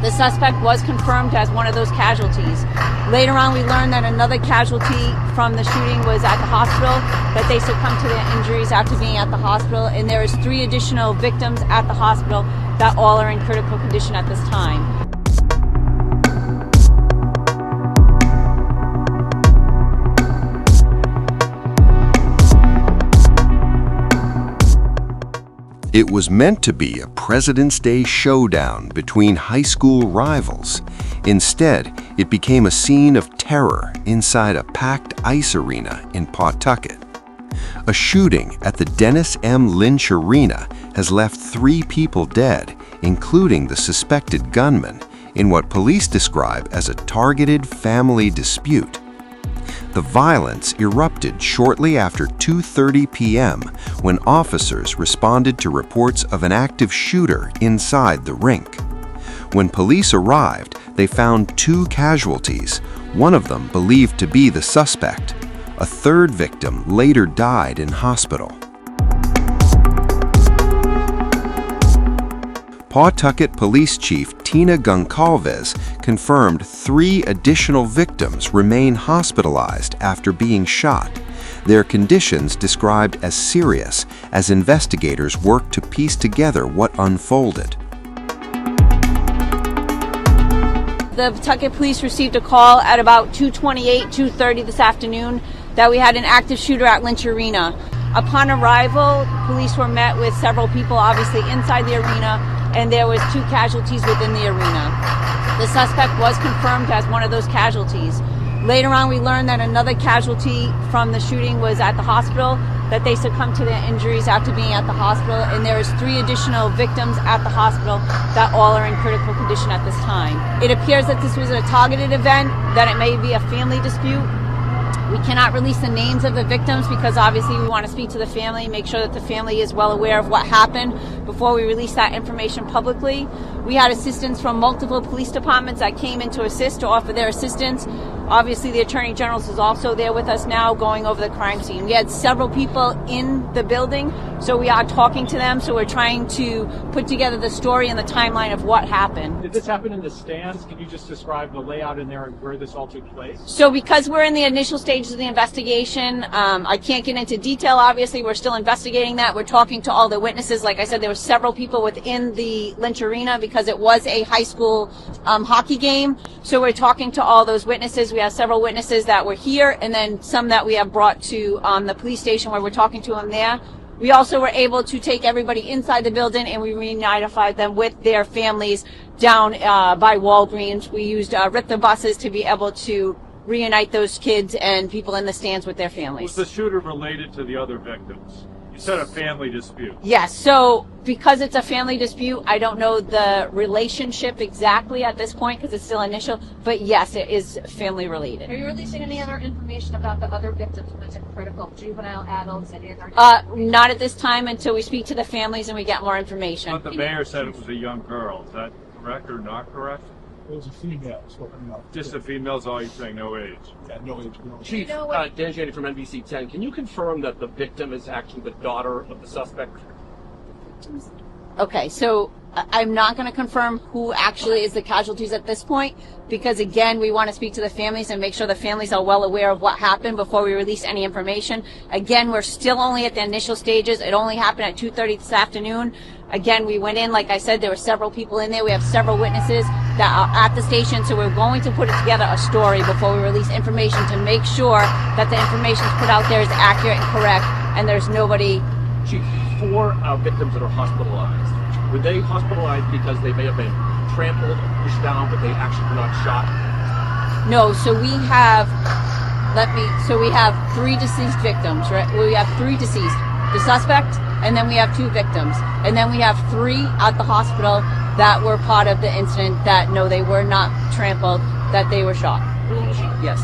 The suspect was confirmed as one of those casualties. Later on, we learned that another casualty from the shooting was at the hospital, that they succumbed to their injuries after being at the hospital, and there is 3 additional victims at the hospital that all are in critical condition at this time. It was meant to be a President's Day showdown between high school rivals. Instead, it became a scene of terror inside a packed ice arena in Pawtucket. A shooting at the Dennis M. Lynch Arena has left 3 people dead, including the suspected gunman, in what police describe as a targeted family dispute. The violence erupted shortly after 2:30 p.m. when officers responded to reports of an active shooter inside the rink. When police arrived, they found 2 casualties, one of them believed to be the suspect. A 3rd victim later died in hospital. Pawtucket Police Chief Tina Goncalves confirmed 3 additional victims remain hospitalized after being shot, their conditions described as serious as investigators work to piece together what unfolded. The Pawtucket police received a call at about 2:28, 2:30 this afternoon that we had an active shooter at Lynch Arena. Upon arrival, police were met with several people obviously inside the arena, and there was 2 casualties within the arena. The suspect was confirmed as one of those casualties. Later on, we learned that another casualty from the shooting was at the hospital, that they succumbed to their injuries after being at the hospital, and there is 3 additional victims at the hospital that all are in critical condition at this time. It appears that this was a targeted event, that it may be a family dispute. We cannot release the names of the victims because obviously we want to speak to the family, make sure that the family is well aware of what happened before we release that information publicly. We had assistance from multiple police departments that came in to assist, to offer their assistance. Obviously, the Attorney General is also there with us now going over the crime scene. We had several people in the building, so we are talking to them. So we're trying to put together the story and the timeline of what happened. Did this happen in the stands? Can you just describe the layout in there and where this all took place? So because we're in the initial stages of the investigation, I can't get into detail. Obviously, we're still investigating that. We're talking to all the witnesses. Like I said, there were several people within the Lynch Arena because it was a high school hockey game. So we're talking to all those witnesses. We have several witnesses that were here, and then some that we have brought to the police station where we're talking to them there. We also were able to take everybody inside the building, and we reunified them with their families down by Walgreens. We used RIPTA buses to be able to reunite those kids and people in the stands with their families. Was the shooter related to the other victims? You said a family dispute. Yes, so because it's a family dispute, I don't know the relationship exactly at this point because it's still initial, but yes, it is family related. Are you releasing any other information about the other victims that's critical, juvenile, adults, and other? Not at this time until we speak to the families and we get more information. But the mayor said it was a young girl. Is that correct or not correct? It was a female. Just a female's all you're saying, no age? Yeah, no age. No. Chief, Dan Janney from NBC 10. Can you confirm that the victim is actually the daughter of the suspect? Okay, so I'm not going to confirm who actually is the casualties at this point because, again, we want to speak to the families and make sure the families are well aware of what happened before we release any information. Again, we're still only at the initial stages. It only happened at 2:30 this afternoon. Again, we went in, like I said, there were several people in there. We have several witnesses that are at the station, so we're going to put it together a story before we release information to make sure that the information put out there is accurate and correct and there's nobody. Chief, 4 victims that are hospitalized. Were they hospitalized because they may have been trampled or pushed down, but they actually were not shot? No, so we have 3 deceased victims, right? We have 3 deceased. The suspect, and then we have 2 victims. And then we have 3 at the hospital that were part of the incident that, no, they were not trampled, that they were shot. Yes.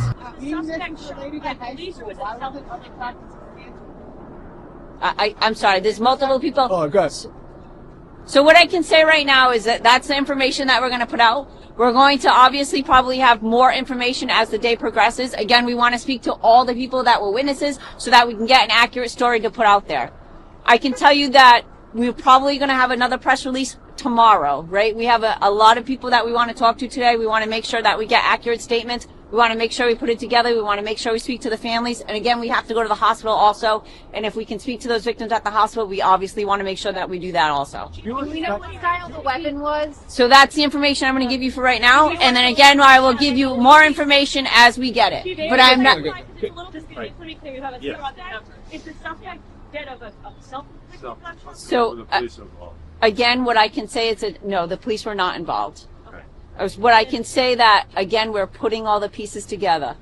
I'm sorry, there's multiple people. Oh, good. So what I can say right now is that that's the information that we're going to put out. We're going to obviously probably have more information as the day progresses. Again, we want to speak to all the people that were witnesses so that we can get an accurate story to put out there. I can tell you that we're probably going to have another press release tomorrow, right? We have a lot of people that we want to talk to today. We want to make sure that we get accurate statements. We want to make sure we put it together. We want to make sure we speak to the families. And again, we have to go to the hospital also. And if we can speak to those victims at the hospital, we obviously want to make sure that we do that also. Do we know what style the weapon was? So that's the information I'm going to give you for right now. And then again, I will give you more information as we get it. But I'm not... It's a little disputed. Right. Let me clear. You have a Yes. zero on the number. Is the suspect dead of a self-inflicted gunshot? So, again, what I can say is that, no, the police were not involved. What I can say that, again, we're putting all the pieces together.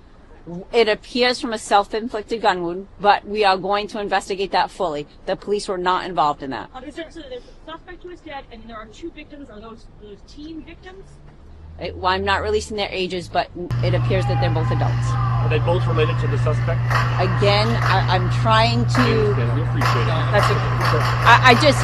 It appears from a self-inflicted gun wound, but we are going to investigate that fully. The police were not involved in that. So there's a suspect who is dead, and there are 2 victims. Are those teen victims? Well, I'm not releasing their ages, but it appears that they're both adults. Are they both related to the suspect? Again, I'm trying to... We appreciate it. That's okay.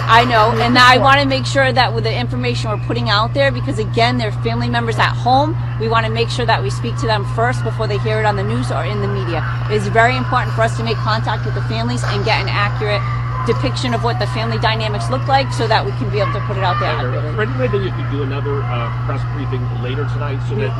I know, and I want to make sure that with the information we're putting out there, because again, they're family members at home, we want to make sure that we speak to them first before they hear it on the news or in the media. It is very important for us to make contact with the families and get an accurate depiction of what the family dynamics look like so that we can be able to put it out there. Is there any way that you could do another press briefing later tonight so that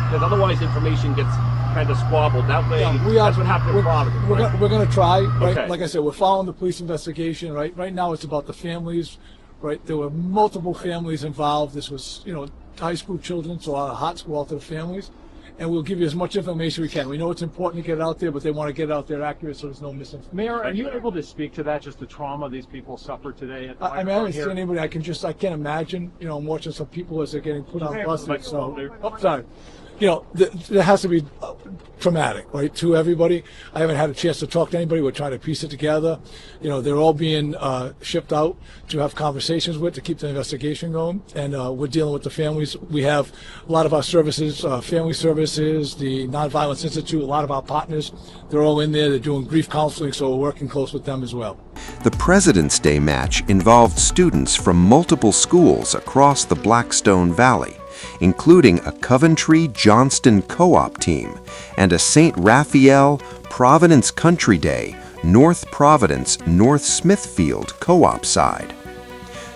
because otherwise information gets kind of squabbled. That way, that's what happened in Providence. We're going to try, right? Okay. Like I said, we're following the police investigation, right? Right now it's about the families, right? There were multiple families involved. This was, high school children, so our hearts go out to the families. And we'll give you as much information we can. We know it's important to get it out there, but they want to get it out there accurate so there's no misinformation. Mayor, are you able to speak to that, just the trauma these people suffered today? I haven't seen anybody. I can't imagine. I'm watching some people as they're getting put on buses. So, sorry. There has to be traumatic, right, to everybody. I haven't had a chance to talk to anybody. We're trying to piece it together. They're all being shipped out to have conversations with to keep the investigation going. And we're dealing with the families. We have a lot of our services, family services, the Nonviolence Institute, a lot of our partners. They're all in there. They're doing grief counseling, so we're working close with them as well. The President's Day match involved students from multiple schools across the Blackstone Valley, including a Coventry-Johnston co-op team and a St. Raphael Providence Country Day North Providence North Smithfield co-op side.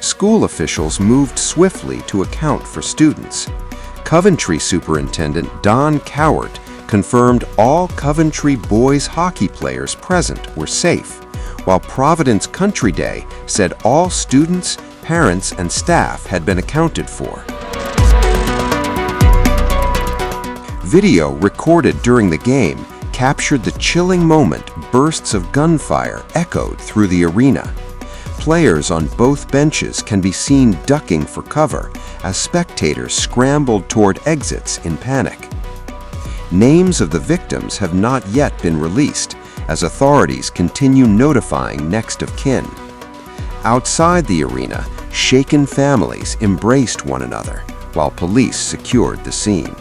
School officials moved swiftly to account for students. Coventry Superintendent Don Cowart confirmed all Coventry boys hockey players present were safe, while Providence Country Day said all students, parents, and staff had been accounted for. Video recorded during the game captured the chilling moment bursts of gunfire echoed through the arena. Players on both benches can be seen ducking for cover as spectators scrambled toward exits in panic. Names of the victims have not yet been released as authorities continue notifying next of kin. Outside the arena, shaken families embraced one another while police secured the scene.